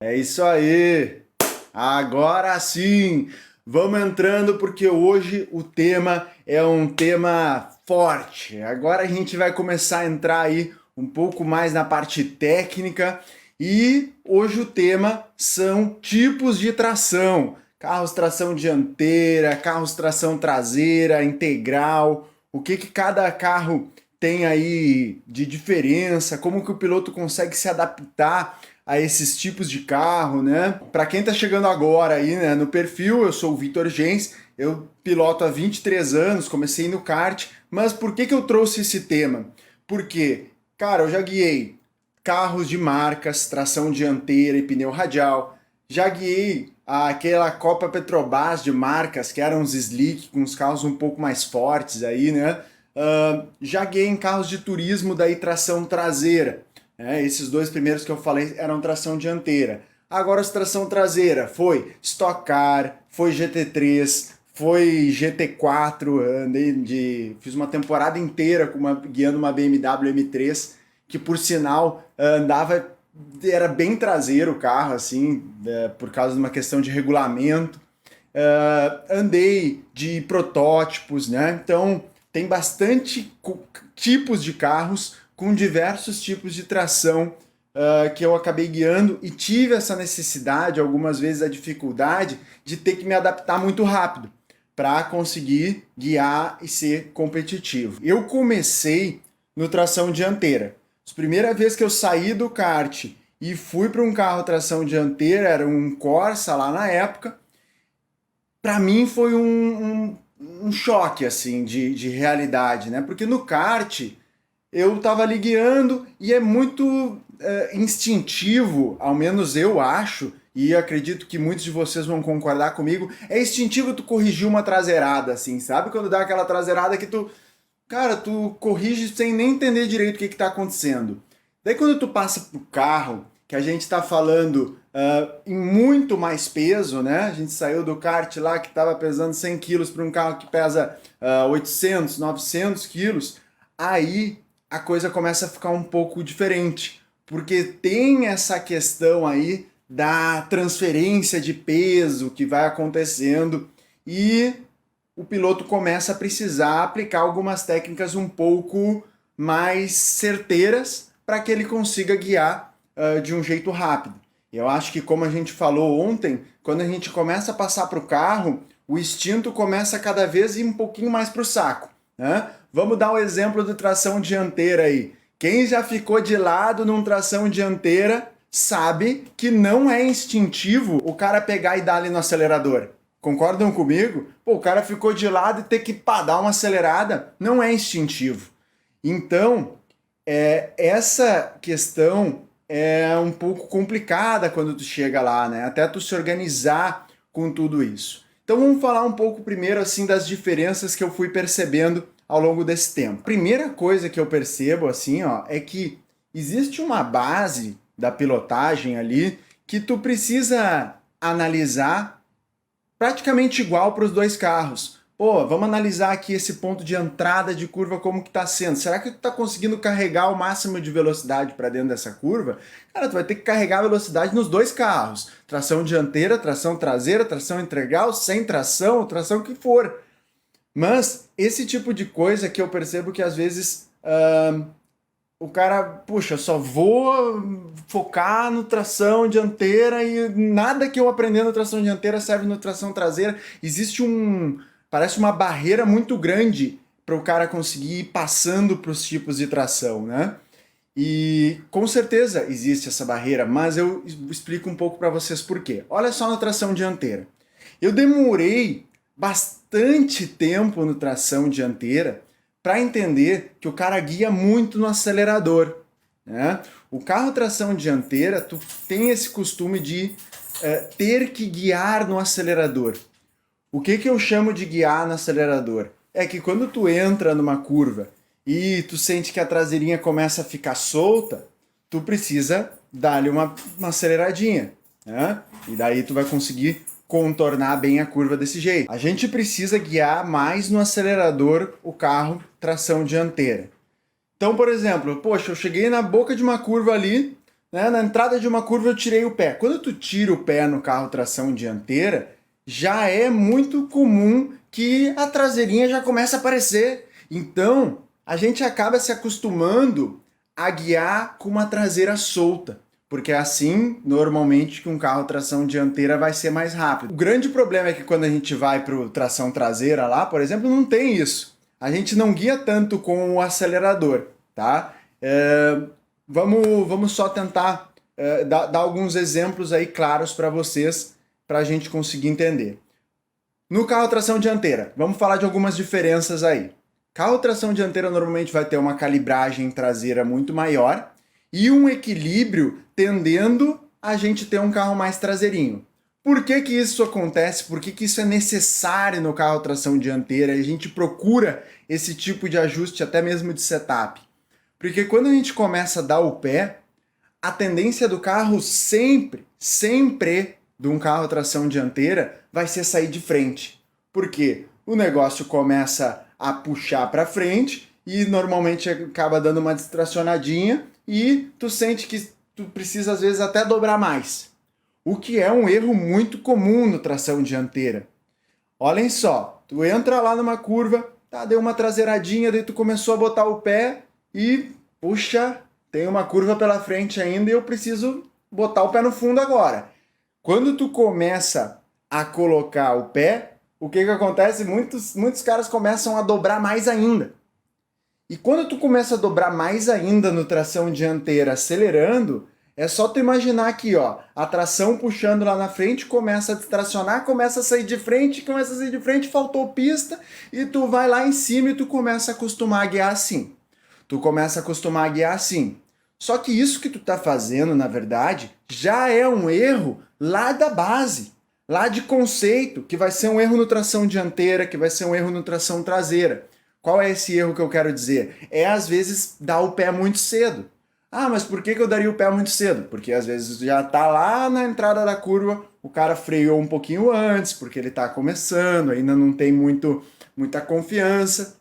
É isso aí! Agora sim! Vamos entrando porque hoje o tema é um tema forte. Agora a gente vai começar a entrar aí um pouco mais na parte técnica e hoje o tema são tipos de tração. Carros tração dianteira, carros tração traseira, integral, o que cada carro tem aí de diferença, como que o piloto consegue se adaptar a esses tipos de carro, né? Para quem tá chegando agora aí, né, no perfil, eu sou o Vitor Gens, eu piloto há 23 anos, comecei no kart, mas por que eu trouxe esse tema? Porque, cara, eu já guiei carros de marcas, tração dianteira e pneu radial, já guiei aquela Copa Petrobras de marcas, que eram os slick, com os carros um pouco mais fortes aí, né? Já guiei em carros de turismo, daí tração traseira. Esses dois primeiros que eu falei eram tração dianteira. Agora as tração traseira foi Stock Car, foi GT3, foi GT4, fiz uma temporada inteira guiando uma BMW M3, que por sinal andava, era bem traseiro o carro, assim, por causa de uma questão de regulamento. Andei de protótipos, né? Então tem bastante tipos de carros com diversos tipos de tração que eu acabei guiando e tive essa necessidade, algumas vezes a dificuldade, de ter que me adaptar muito rápido para conseguir guiar e ser competitivo. Eu comecei no tração dianteira. A primeira vez que eu saí do kart e fui para um carro tração dianteira, era um Corsa lá na época, para mim foi um choque assim de realidade, né? Porque no kart eu tava ali guiando e é muito instintivo, ao menos eu acho, e acredito que muitos de vocês vão concordar comigo, é instintivo tu corrigir uma traseirada, assim, sabe? Quando dá aquela traseirada que tu, cara, tu corrige sem nem entender direito o que tá acontecendo. Daí quando tu passa pro carro, que a gente tá falando em muito mais peso, né? A gente saiu do kart lá que tava pesando 100 quilos para um carro que pesa 800, 900 quilos, aí a coisa começa a ficar um pouco diferente, porque tem essa questão aí da transferência de peso que vai acontecendo e o piloto começa a precisar aplicar algumas técnicas um pouco mais certeiras para que ele consiga guiar de um jeito rápido. Eu acho que, como a gente falou ontem, quando a gente começa a passar para o carro, o instinto começa cada vez a ir um pouquinho mais para o saco, né? Vamos dar o exemplo do tração dianteira aí. Quem já ficou de lado num tração dianteira sabe que não é instintivo o cara pegar e dar ali no acelerador. Concordam comigo? Pô, o cara ficou de lado e ter que dar uma acelerada não é instintivo. Então, essa questão é um pouco complicada quando tu chega lá, né? Até tu se organizar com tudo isso. Então vamos falar um pouco primeiro assim das diferenças que eu fui percebendo ao longo desse tempo. Primeira coisa que eu percebo assim, ó, é que existe uma base da pilotagem ali que tu precisa analisar praticamente igual para os dois carros. Pô, vamos analisar aqui esse ponto de entrada de curva como que está sendo. Será que tu está conseguindo carregar o máximo de velocidade para dentro dessa curva? Cara, tu vai ter que carregar a velocidade nos dois carros. Tração dianteira, tração traseira, tração integral, sem tração, tração o que for. Mas esse tipo de coisa que eu percebo que às vezes o cara, puxa, só vou focar no tração dianteira e nada que eu aprender no tração dianteira serve no tração traseira. Parece uma barreira muito grande para o cara conseguir ir passando para os tipos de tração, né? E com certeza existe essa barreira, mas eu explico um pouco para vocês por quê. Olha só na tração dianteira. Eu demorei bastante tempo no tração dianteira para entender que o cara guia muito no acelerador, né? O carro tração dianteira, tu tem esse costume de ter que guiar no acelerador. O que eu chamo de guiar no acelerador? É que quando tu entra numa curva e tu sente que a traseirinha começa a ficar solta, tu precisa dar-lhe uma aceleradinha, né? E daí tu vai conseguir contornar bem a curva desse jeito. A gente precisa guiar mais no acelerador o carro tração dianteira. Então, por exemplo, poxa, eu cheguei na boca de uma curva ali, né? Na entrada de uma curva eu tirei o pé. Quando tu tira o pé no carro tração dianteira, já é muito comum que a traseirinha já comece a aparecer. Então, a gente acaba se acostumando a guiar com uma traseira solta, porque é assim, normalmente, que um carro tração dianteira vai ser mais rápido. O grande problema é que quando a gente vai para o tração traseira lá, por exemplo, não tem isso. A gente não guia tanto com o acelerador, tá? Vamos só tentar dar alguns exemplos aí claros para vocês, para a gente conseguir entender. No carro tração dianteira, vamos falar de algumas diferenças aí. Carro tração dianteira normalmente vai ter uma calibragem traseira muito maior e um equilíbrio tendendo a gente ter um carro mais traseirinho. Por que que isso acontece? Por que que isso é necessário no carro tração dianteira? A gente procura esse tipo de ajuste até mesmo de setup. Porque quando a gente começa a dar o pé, a tendência do carro sempre de um carro tração dianteira vai ser sair de frente. Porque o negócio começa a puxar para frente e normalmente acaba dando uma distracionadinha e tu sente que tu precisa às vezes até dobrar mais. O que é um erro muito comum no tração dianteira. Olhem só, tu entra lá numa curva, tá, deu uma traseiradinha, daí tu começou a botar o pé e, puxa, tem uma curva pela frente ainda e eu preciso botar o pé no fundo agora. Quando tu começa a colocar o pé, o que acontece? Muitos caras começam a dobrar mais ainda. E quando tu começa a dobrar mais ainda no tração dianteira acelerando, é só tu imaginar aqui, ó, a tração puxando lá na frente, começa a distracionar, começa a sair de frente, faltou pista, e tu vai lá em cima e tu começa a acostumar a guiar assim. Só que isso que tu tá fazendo, na verdade, já é um erro lá da base, lá de conceito, que vai ser um erro no tração dianteira, que vai ser um erro no tração traseira. Qual é esse erro que eu quero dizer? É, às vezes, dar o pé muito cedo. Ah, mas por que eu daria o pé muito cedo? Porque às vezes já tá lá na entrada da curva, o cara freou um pouquinho antes, porque ele tá começando, ainda não tem muita confiança.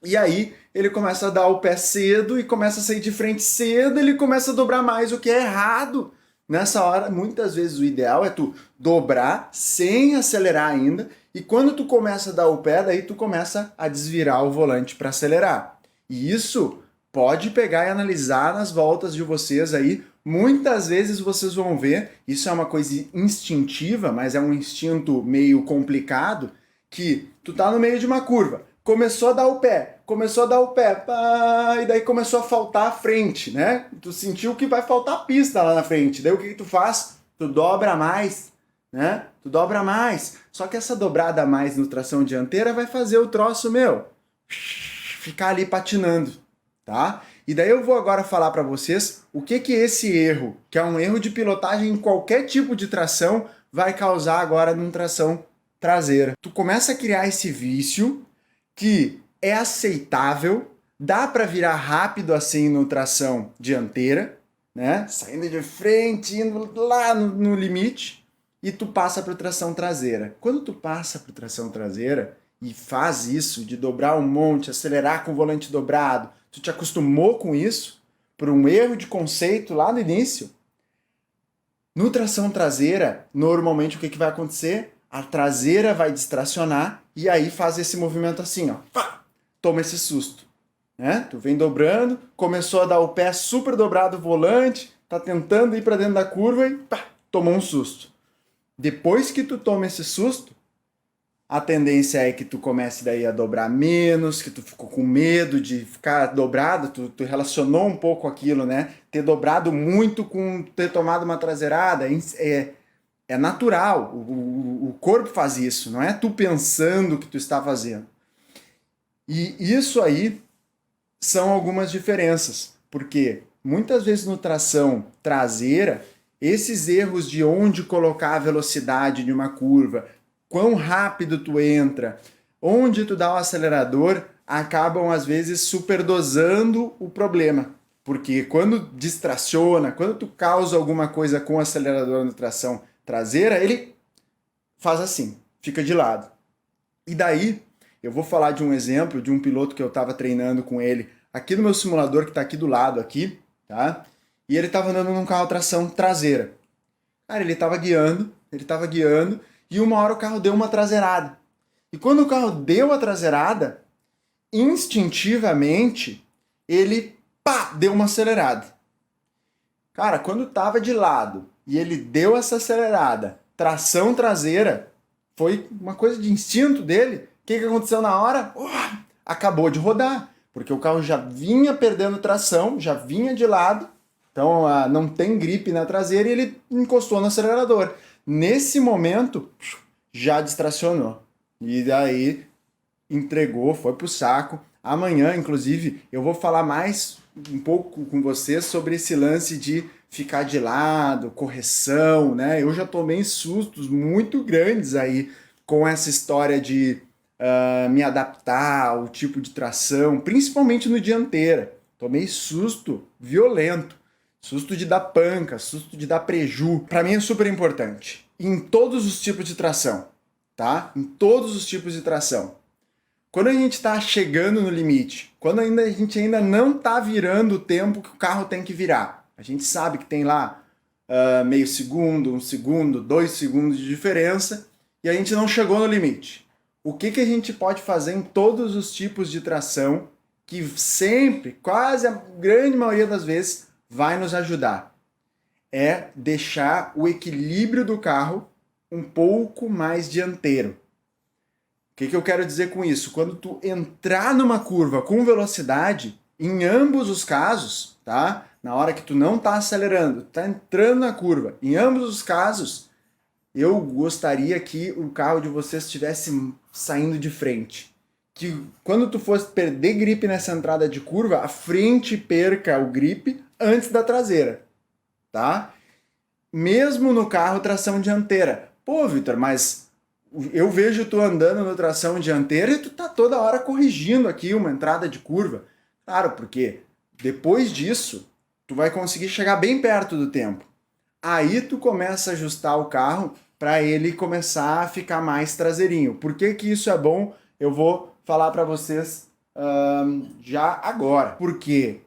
E aí ele começa a dar o pé cedo e começa a sair de frente cedo, ele começa a dobrar mais, o que é errado. Nessa hora, muitas vezes o ideal é tu dobrar sem acelerar ainda, e quando tu começa a dar o pé, daí tu começa a desvirar o volante para acelerar. E isso pode pegar e analisar nas voltas de vocês aí. Muitas vezes vocês vão ver, isso é uma coisa instintiva, mas é um instinto meio complicado, que tu tá no meio de uma curva, começou a dar o pé, pá, e daí começou a faltar a frente, né? Tu sentiu que vai faltar pista lá na frente, daí o que tu faz? Tu dobra mais, né? Tu dobra mais. Só que essa dobrada a mais no tração dianteira vai fazer o troço, ficar ali patinando, tá? E daí eu vou agora falar para vocês o que esse erro, que é um erro de pilotagem em qualquer tipo de tração, vai causar agora numa tração traseira. Tu começa a criar esse vício que é aceitável, dá para virar rápido assim no tração dianteira, né? Saindo de frente, indo lá no limite, e tu passa para tração traseira. Quando tu passa para tração traseira e faz isso de dobrar um monte, acelerar com o volante dobrado, tu te acostumou com isso por um erro de conceito lá no início. No tração traseira, normalmente o que vai acontecer? A traseira vai distracionar e aí faz esse movimento assim, ó. Pá, toma esse susto, né? Tu vem dobrando, começou a dar o pé super dobrado o volante, tá tentando ir para dentro da curva e pá, tomou um susto. Depois que tu toma esse susto, a tendência é que tu comece daí a dobrar menos, que tu ficou com medo de ficar dobrado, tu relacionou um pouco aquilo, né? Ter dobrado muito com ter tomado uma traseirada, é natural, o corpo faz isso, não é tu pensando que tu está fazendo. E isso aí são algumas diferenças, porque muitas vezes no tração traseira, esses erros de onde colocar a velocidade de uma curva, quão rápido tu entra, onde tu dá o acelerador, acabam às vezes superdosando o problema. Porque quando distraciona, quando tu causa alguma coisa com o acelerador na tração traseira, ele faz assim, fica de lado. E daí, eu vou falar de um exemplo de um piloto que eu estava treinando com ele aqui no meu simulador, que está aqui do lado, aqui, tá? e ele estava andando num carro tração traseira. Cara, ele estava guiando, e uma hora o carro deu uma traseirada. E quando o carro deu a traseirada, instintivamente, ele, pá, deu uma acelerada. Cara, quando estava de lado e ele deu essa acelerada, tração traseira, foi uma coisa de instinto dele. O que aconteceu na hora? Acabou de rodar, porque o carro já vinha perdendo tração, já vinha de lado, então não tem gripe na traseira e ele encostou no acelerador. Nesse momento, já distracionou. E daí entregou, foi pro saco. Amanhã, inclusive, eu vou falar mais um pouco com vocês sobre esse lance de ficar de lado, correção, né? Eu já tomei sustos muito grandes aí com essa história de me adaptar ao tipo de tração, principalmente no dianteira. Tomei susto violento, susto de dar panca, susto de dar preju. Para mim é super importante. Em todos os tipos de tração, tá? Em todos os tipos de tração. Quando a gente está chegando no limite, quando a gente ainda não está virando o tempo que o carro tem que virar, a gente sabe que tem lá meio segundo, 1 segundo, 2 segundos de diferença e a gente não chegou no limite. O que a gente pode fazer em todos os tipos de tração que sempre, quase a grande maioria das vezes, vai nos ajudar? É deixar o equilíbrio do carro um pouco mais dianteiro. O que eu quero dizer com isso? Quando tu entrar numa curva com velocidade, em ambos os casos, tá? Na hora que tu não tá acelerando, tá entrando na curva, em ambos os casos, eu gostaria que o carro de vocês estivesse saindo de frente. Que quando tu fosse perder grip nessa entrada de curva, a frente perca o grip antes da traseira, tá? Mesmo no carro tração dianteira. Pô, Vitor, mas eu vejo tu andando no tração dianteira e tu tá toda hora corrigindo aqui uma entrada de curva. Claro, porque depois disso, tu vai conseguir chegar bem perto do tempo. Aí tu começa a ajustar o carro para ele começar a ficar mais traseirinho. Por que isso é bom? Eu vou falar para vocês já agora. Porque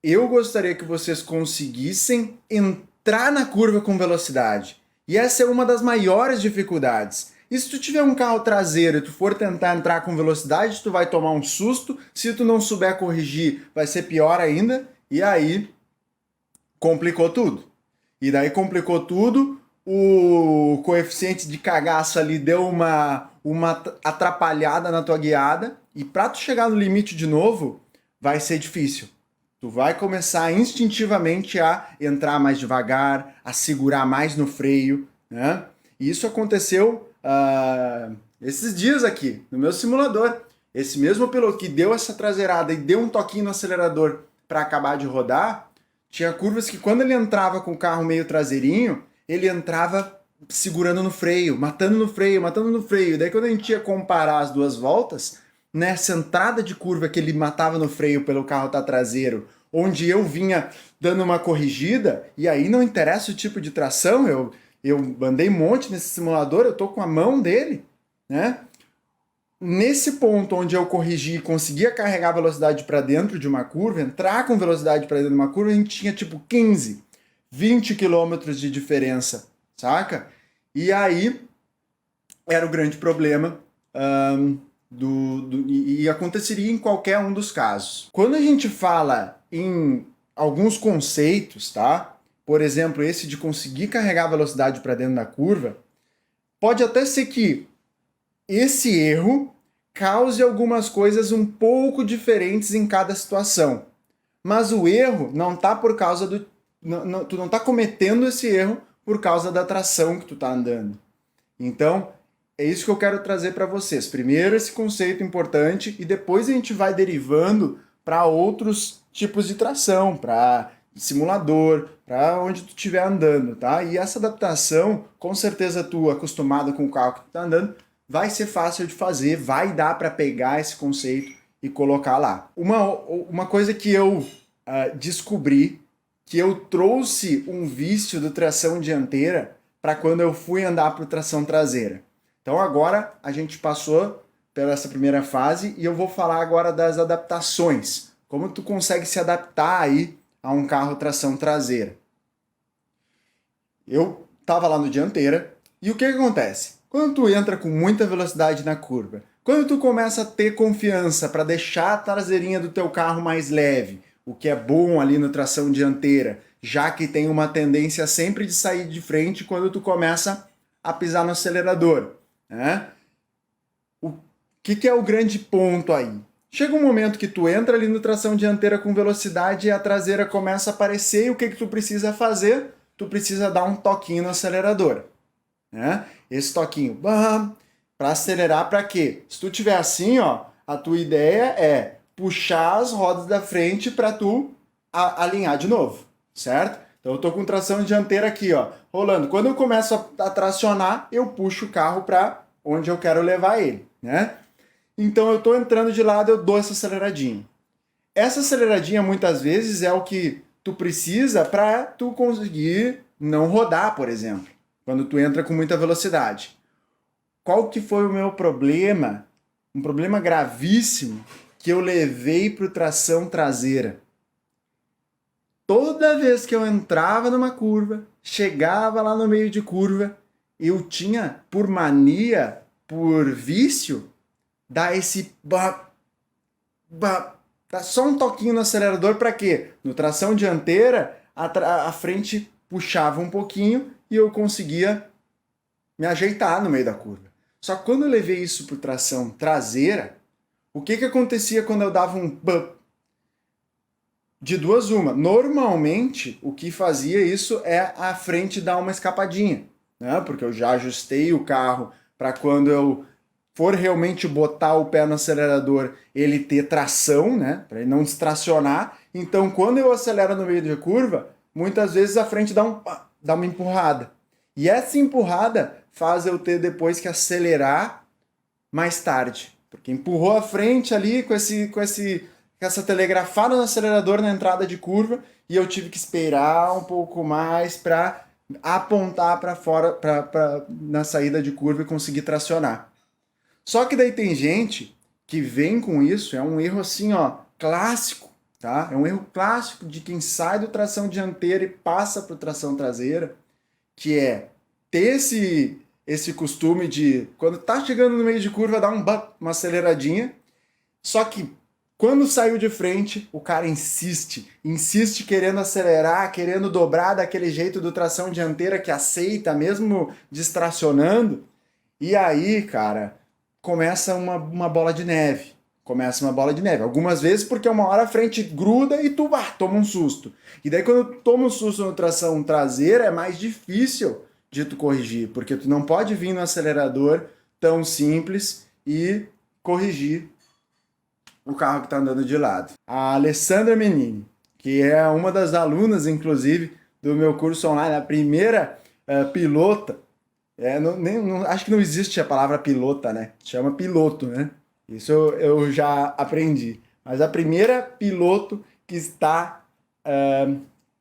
eu gostaria que vocês conseguissem entrar na curva com velocidade. E essa é uma das maiores dificuldades. E se tu tiver um carro traseiro e tu for tentar entrar com velocidade, tu vai tomar um susto. Se tu não souber corrigir, vai ser pior ainda. E aí, complicou tudo. E daí complicou tudo, o coeficiente de cagaço ali deu uma atrapalhada na tua guiada. E pra tu chegar no limite de novo, vai ser difícil. Tu vai começar instintivamente a entrar mais devagar, a segurar mais no freio, né? E isso aconteceu esses dias aqui, no meu simulador. Esse mesmo piloto que deu essa traseirada e deu um toquinho no acelerador para acabar de rodar, tinha curvas que quando ele entrava com o carro meio traseirinho, ele entrava segurando no freio, matando no freio, matando no freio. Daí quando a gente ia comparar as duas voltas, nessa entrada de curva que ele matava no freio pelo carro estar traseiro, onde eu vinha dando uma corrigida, e aí não interessa o tipo de tração, eu andei um monte nesse simulador, eu tô com a mão dele, né? Nesse ponto onde eu corrigi e conseguia carregar a velocidade para dentro de uma curva, entrar com velocidade para dentro de uma curva, a gente tinha tipo 15, 20 quilômetros de diferença, saca? E aí era o grande problema e aconteceria em qualquer um dos casos. Quando a gente fala em alguns conceitos, tá? Por exemplo, esse de conseguir carregar a velocidade para dentro da curva, pode até ser que esse erro cause algumas coisas um pouco diferentes em cada situação. Mas o erro não está por causa do... tu não está cometendo esse erro por causa da tração que tu está andando. Então, é isso que eu quero trazer para vocês. Primeiro esse conceito importante e depois a gente vai derivando para outros tipos de tração, para simulador, para onde tu estiver andando, tá? E essa adaptação, com certeza tu acostumado com o carro que tu tá andando, vai ser fácil de fazer, vai dar para pegar esse conceito e colocar lá. Uma coisa que eu descobri, que eu trouxe um vício do tração dianteira para quando eu fui andar para tração traseira. Então agora a gente passou pela essa primeira fase e eu vou falar agora das adaptações. Como tu consegue se adaptar aí a um carro tração traseira. Eu estava lá no dianteira e o que acontece? Quando tu entra com muita velocidade na curva, quando tu começa a ter confiança para deixar a traseirinha do teu carro mais leve, o que é bom ali no tração dianteira, já que tem uma tendência sempre de sair de frente quando tu começa a pisar no acelerador, né? O que é o grande ponto aí? Chega um momento que tu entra ali no tração dianteira com velocidade e a traseira começa a aparecer e o que tu precisa fazer? Tu precisa dar um toquinho no acelerador, né? Esse toquinho, para acelerar para quê? Se tu tiver assim, ó, a tua ideia é puxar as rodas da frente para tu alinhar de novo, certo? Então eu tô com tração dianteira aqui, ó, rolando. Quando eu começo a tracionar, eu puxo o carro para onde eu quero levar ele, né? Então eu tô entrando de lado, eu dou essa aceleradinha. Essa aceleradinha muitas vezes é o que tu precisa para tu conseguir não rodar, por exemplo, quando tu entra com muita velocidade. Qual que foi o meu problema? Um problema gravíssimo que eu levei para tração traseira. Toda vez que eu entrava numa curva, chegava lá no meio de curva, eu tinha, por mania, por vício, dar esse dá só um toquinho no acelerador para quê? No tração dianteira, a frente puxava um pouquinho e eu conseguia me ajeitar no meio da curva. Só que quando eu levei isso para tração traseira, o que acontecia quando eu dava um de duas uma? Normalmente, o que fazia isso é a frente dar uma escapadinha, né? Porque eu já ajustei o carro para quando eu for realmente botar o pé no acelerador, ele ter tração, né? Para ele não distracionar. Então, quando eu acelero no meio da curva, muitas vezes a frente dá uma empurrada. E essa empurrada faz eu ter depois que acelerar mais tarde. Porque empurrou a frente ali com essa telegrafada no acelerador na entrada de curva e eu tive que esperar um pouco mais para apontar para fora na saída de curva e conseguir tracionar. Só que daí tem gente que vem com isso, é um erro assim, ó, clássico, tá? É um erro clássico de quem sai do tração dianteira e passa para tração traseira, que é ter esse costume de, quando tá chegando no meio de curva, dar uma aceleradinha, só que quando saiu de frente, o cara insiste querendo acelerar, querendo dobrar daquele jeito do tração dianteira que aceita, mesmo distracionando, e aí, cara, começa uma bola de neve. Começa uma bola de neve. Algumas vezes porque uma hora a frente gruda e tu toma um susto. E daí quando toma um susto na tração traseira é mais difícil de tu corrigir, porque tu não pode vir no acelerador tão simples e corrigir o carro que está andando de lado. A Alessandra Menini, que é uma das alunas, inclusive, do meu curso online, a primeira pilota, acho que não existe a palavra pilota, né? Chama piloto, né? Isso eu já aprendi. Mas a primeira piloto que está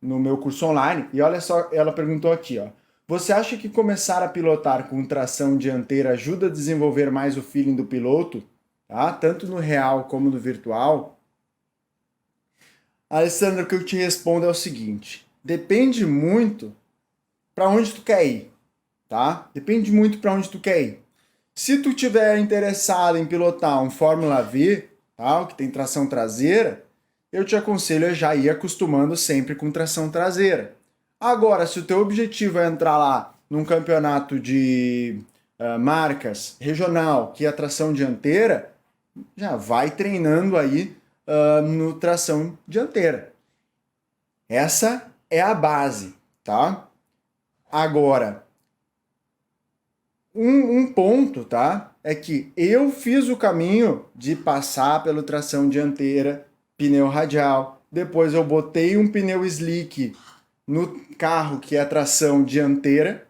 no meu curso online, e olha só, ela perguntou aqui, ó. Você acha que começar a pilotar com tração dianteira ajuda a desenvolver mais o feeling do piloto? Tá? Tanto no real como no virtual? Alessandro, o que eu te respondo é o seguinte. Depende muito para onde tu quer ir. Tá? Depende muito para onde tu quer ir. Se tu tiver interessado em pilotar um Fórmula V, tá? Que tem tração traseira, eu te aconselho a já ir acostumando sempre com tração traseira. Agora, se o teu objetivo é entrar lá num campeonato de marcas regional, que é a tração dianteira, já vai treinando aí no tração dianteira. Essa é a base, tá? Agora, um ponto, tá? É que eu fiz o caminho de passar pelo tração dianteira, pneu radial, depois eu botei um pneu slick no carro que é a tração dianteira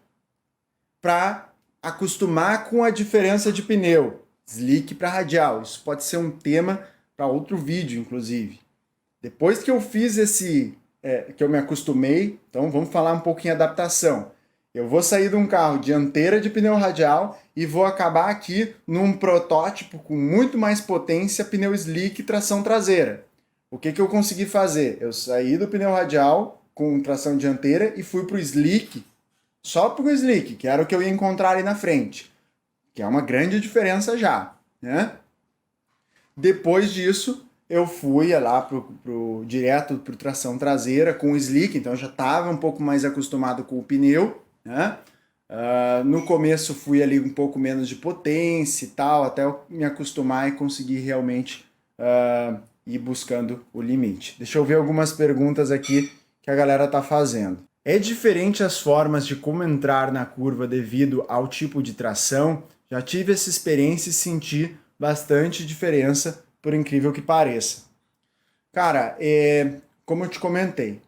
para acostumar com a diferença de pneu, slick para radial. Isso pode ser um tema para outro vídeo, inclusive. Depois que eu fiz que eu me acostumei, então vamos falar um pouquinho de adaptação. Eu vou sair de um carro dianteira de pneu radial e vou acabar aqui num protótipo com muito mais potência, pneu slick e tração traseira. O que eu consegui fazer? Eu saí do pneu radial com tração dianteira e fui pro slick, só pro slick, que era o que eu ia encontrar ali na frente, que é uma grande diferença já, né? Depois disso, eu fui lá direto pro tração traseira com o slick, então eu já estava um pouco mais acostumado com o pneu, né? No começo fui ali um pouco menos de potência e tal, até eu me acostumar e conseguir realmente ir buscando o limite. Deixa eu ver algumas perguntas aqui que a galera tá fazendo. É diferente as formas de como entrar na curva devido ao tipo de tração? Já tive essa experiência e senti bastante diferença, por incrível que pareça. Cara, como eu te comentei,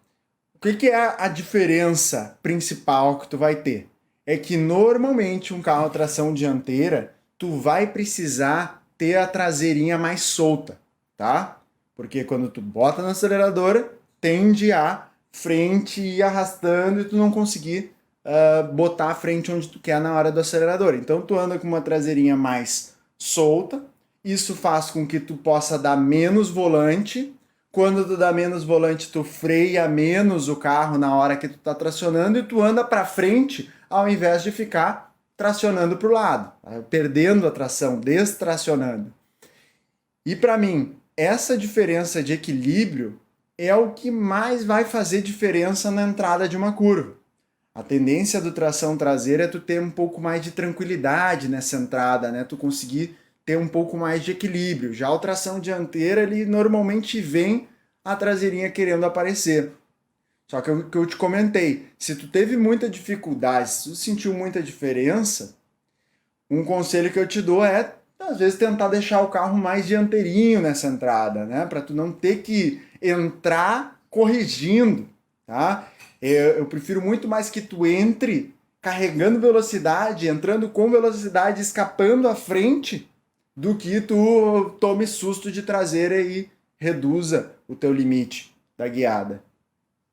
o que é a diferença principal que tu vai ter? É que normalmente um carro tração dianteira, tu vai precisar ter a traseirinha mais solta, tá? Porque quando tu bota na aceleradora, tende a frente ir arrastando e tu não conseguir botar a frente onde tu quer na hora do acelerador. Então tu anda com uma traseirinha mais solta, isso faz com que tu possa dar menos volante. Quando tu dá menos volante, tu freia menos o carro na hora que tu tá tracionando e tu anda para frente ao invés de ficar tracionando para o lado, perdendo a tração, destracionando. E para mim, essa diferença de equilíbrio é o que mais vai fazer diferença na entrada de uma curva. A tendência do tração traseira é tu ter um pouco mais de tranquilidade nessa entrada, né? Tu conseguir ter um pouco mais de equilíbrio. Já o tração dianteira, ele normalmente vem a traseirinha querendo aparecer. Só que o que eu te comentei, se tu teve muita dificuldade, se tu sentiu muita diferença, um conselho que eu te dou é, às vezes, tentar deixar o carro mais dianteirinho nessa entrada, né? Para tu não ter que entrar corrigindo, tá? Eu prefiro muito mais que tu entre carregando velocidade, entrando com velocidade, escapando à frente, do que tu tome susto de traseira e reduza o teu limite da guiada.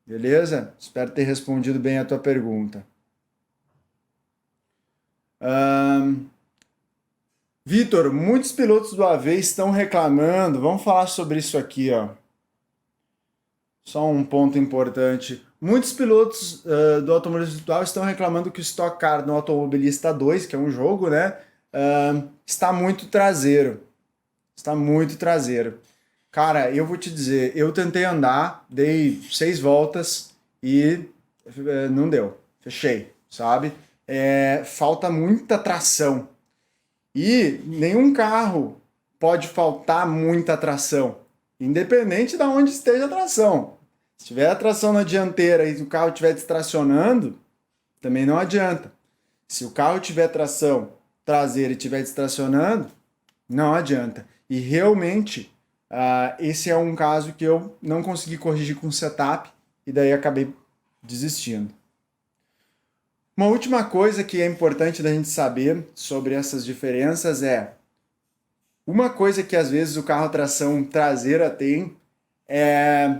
Beleza? Espero ter respondido bem a tua pergunta. Vitor, muitos pilotos do AV estão reclamando. Vamos falar sobre isso aqui, ó. Só um ponto importante. Muitos pilotos do automobilismo virtual estão reclamando que o Stock Car no Automobilista 2, que é um jogo, né, está muito traseiro. Está muito traseiro. Cara, eu vou te dizer, eu tentei andar, dei 6 voltas e não deu. Fechei, sabe? Falta muita tração. E nenhum carro pode faltar muita tração, independente de onde esteja a tração. Se tiver a tração na dianteira e o carro estiver distracionando, também não adianta. Se o carro tiver tração traseira e estiver distracionando, não adianta. E realmente, esse é um caso que eu não consegui corrigir com o setup e daí acabei desistindo. Uma última coisa que é importante da gente saber sobre essas diferenças é uma coisa que às vezes o carro tração traseira tem é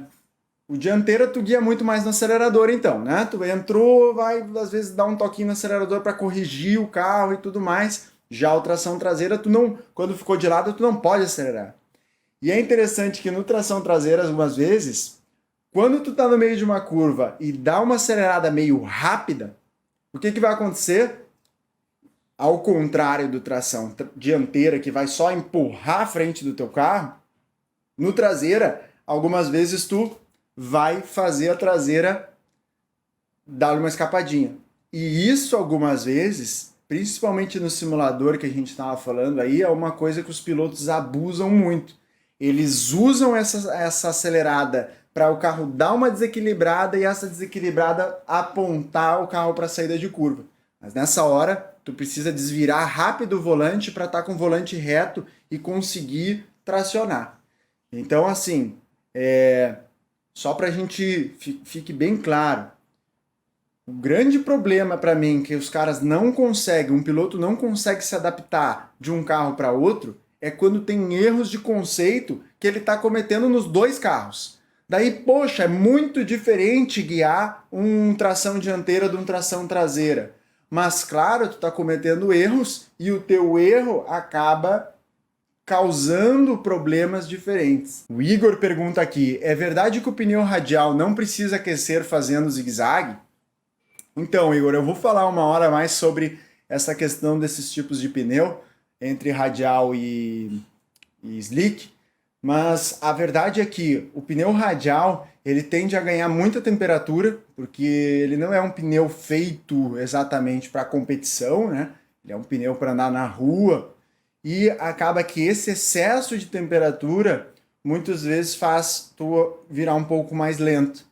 o dianteiro tu guia muito mais no acelerador então, né? Tu entrou, vai às vezes dar um toquinho no acelerador para corrigir o carro e tudo mais. Já a tração traseira, tu não, quando ficou de lado, tu não pode acelerar. E é interessante que no tração traseira, algumas vezes, quando tu tá no meio de uma curva e dá uma acelerada meio rápida, o que vai acontecer? Ao contrário do tração dianteira, que vai só empurrar a frente do teu carro, no traseira, algumas vezes tu vai fazer a traseira dar uma escapadinha. E isso, algumas vezes, principalmente no simulador que a gente estava falando aí, é uma coisa que os pilotos abusam muito. Eles usam essa acelerada para o carro dar uma desequilibrada e essa desequilibrada apontar o carro para a saída de curva. Mas nessa hora, tu precisa desvirar rápido o volante para estar com o volante reto e conseguir tracionar. Então, assim, só para a gente fique bem claro, o grande problema para mim que os caras não conseguem, um piloto não consegue se adaptar de um carro para outro, é quando tem erros de conceito que ele está cometendo nos dois carros. Daí, poxa, é muito diferente guiar um tração dianteira de um tração traseira. Mas, claro, tu está cometendo erros e o teu erro acaba causando problemas diferentes. O Igor pergunta aqui, é verdade que o pneu radial não precisa aquecer fazendo zigue-zague? Então, Igor, eu vou falar uma hora mais sobre essa questão desses tipos de pneu, entre radial e slick, mas a verdade é que o pneu radial ele tende a ganhar muita temperatura, porque ele não é um pneu feito exatamente para competição, né? Ele é um pneu para andar na rua, e acaba que esse excesso de temperatura muitas vezes faz tu virar um pouco mais lento.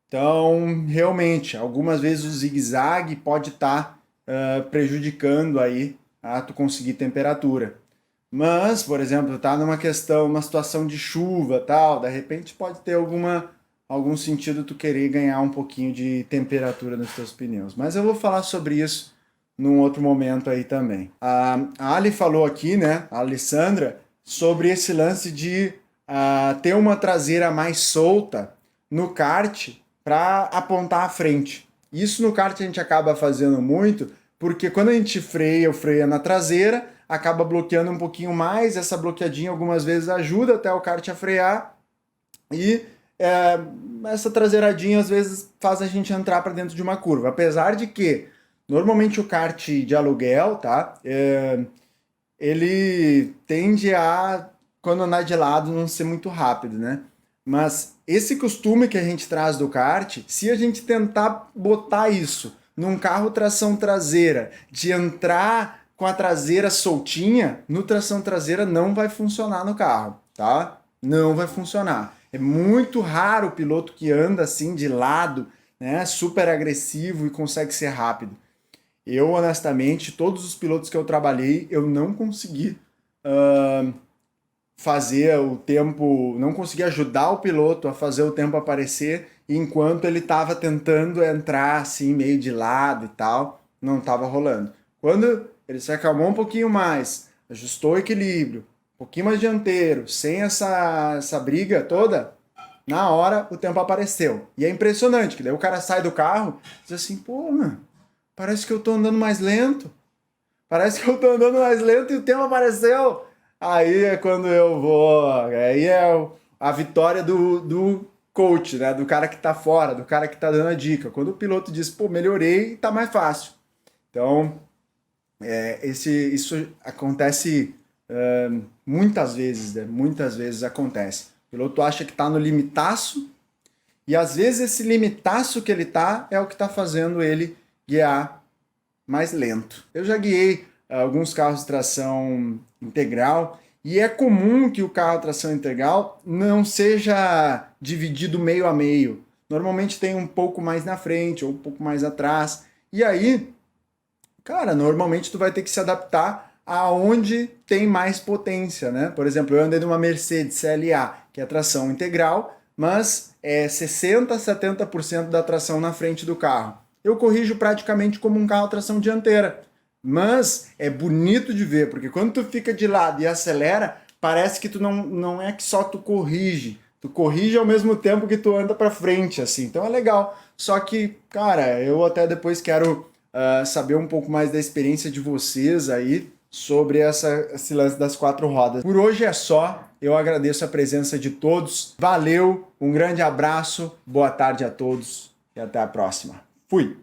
Então, realmente, algumas vezes o zigue-zague pode estar prejudicando aí a tu conseguir temperatura. Mas, por exemplo, tá uma situação de chuva, tal, de repente pode ter algum sentido tu querer ganhar um pouquinho de temperatura nos teus pneus. Mas eu vou falar sobre isso num outro momento aí também. A Ali falou aqui, né, a Alessandra, sobre esse lance de ter uma traseira mais solta no kart para apontar à frente. Isso no kart a gente acaba fazendo muito, porque quando a gente freia na traseira, acaba bloqueando um pouquinho mais, essa bloqueadinha algumas vezes ajuda até o kart a frear, e essa traseiradinha às vezes faz a gente entrar para dentro de uma curva, apesar de que normalmente o kart de aluguel, tá? Ele tende a, quando andar de lado, não ser muito rápido, né? Mas esse costume que a gente traz do kart, se a gente tentar botar isso num carro tração traseira, de entrar com a traseira soltinha, no tração traseira não vai funcionar no carro, tá? Não vai funcionar. É muito raro o piloto que anda assim de lado, né, super agressivo e consegue ser rápido. Eu, honestamente, todos os pilotos que eu trabalhei, eu não consegui fazer o tempo, não consegui ajudar o piloto a fazer o tempo aparecer enquanto ele estava tentando entrar assim meio de lado e tal, não estava rolando. Quando ele se acalmou um pouquinho mais, ajustou o equilíbrio, um pouquinho mais dianteiro, sem essa briga toda, na hora o tempo apareceu. E é impressionante, que daí o cara sai do carro e diz assim, pô, mano, parece que eu tô andando mais lento. Parece que eu tô andando mais lento e o tempo apareceu. Aí é quando eu vou. Aí é a vitória do coach, né? Do cara que tá fora, do cara que tá dando a dica. Quando o piloto diz, pô, melhorei, tá mais fácil. Então, isso acontece muitas vezes, né? Muitas vezes acontece. O piloto acha que tá no limitaço, e às vezes esse limitaço que ele tá é o que tá fazendo ele guiar mais lento. Eu já guiei alguns carros de tração integral, e é comum que o carro de tração integral não seja dividido meio a meio. Normalmente tem um pouco mais na frente ou um pouco mais atrás. E aí, cara, normalmente tu vai ter que se adaptar aonde tem mais potência, né? Por exemplo, eu andei numa Mercedes CLA, que é tração integral, mas é 60, 70% da tração na frente do carro. Eu corrijo praticamente como um carro tração dianteira. Mas é bonito de ver, porque quando tu fica de lado e acelera, parece que tu não é que só tu corrige ao mesmo tempo que tu anda para frente, assim. Então é legal. Só que, cara, eu até depois quero saber um pouco mais da experiência de vocês aí sobre esse lance das 4 rodas. Por hoje é só. Eu agradeço a presença de todos. Valeu, um grande abraço, boa tarde a todos e até a próxima. Fui!